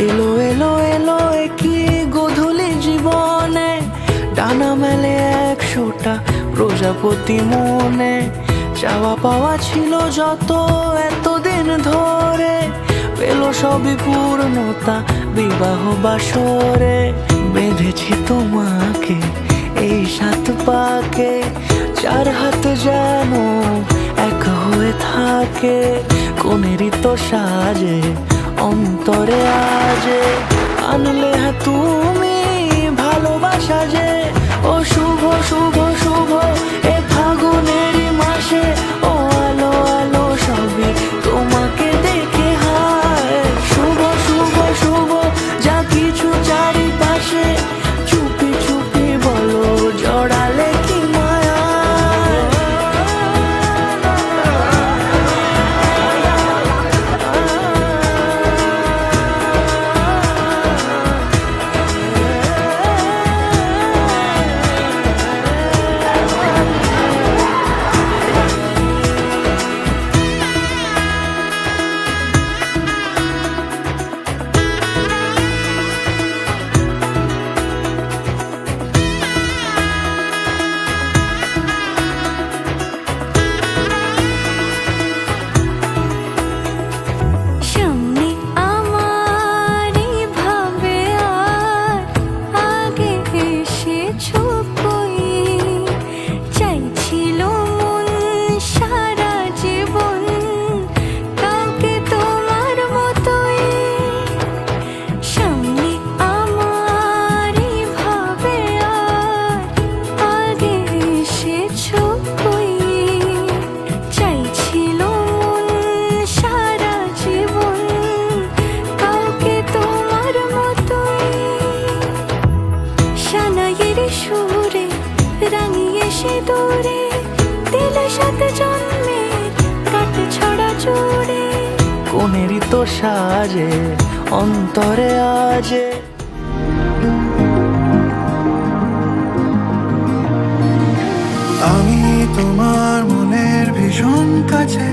এলো এলো এলো কি গোধূলি জীবনে, ডানা মেলে 100টা প্রজাপতি মনে। চাওয়া পাওয়া ছিল যত এতদিন ধরে, পেল সবই পূর্ণতা বিবাহ বাসরে। বেঁধেছি তোমাকে এই 7 পাকে, 4 হাত যেন এক হয়ে থাকে। কোনেরই তো সাজে অন্তরে আজে, আনলে তুমি ভালোবাসা যে। ও শুভ শুভ শুভ এ ফাগুনেরই মাসে, ও আলো আলো সবই তোমাকে দেখে হায়। শুভ শুভ শুভ যা কিছু চারিপাশে, চুপি চুপি বলো জড়ালে কি মায়া। সুরে রাঙিয়ে সে দূরে, দিলে 7 জন্মের কাট ছড়া জোড়ে। কোনেরই তো সাজে অন্তরে আজে। আমি তোমার মনের ভীষণ কাছে,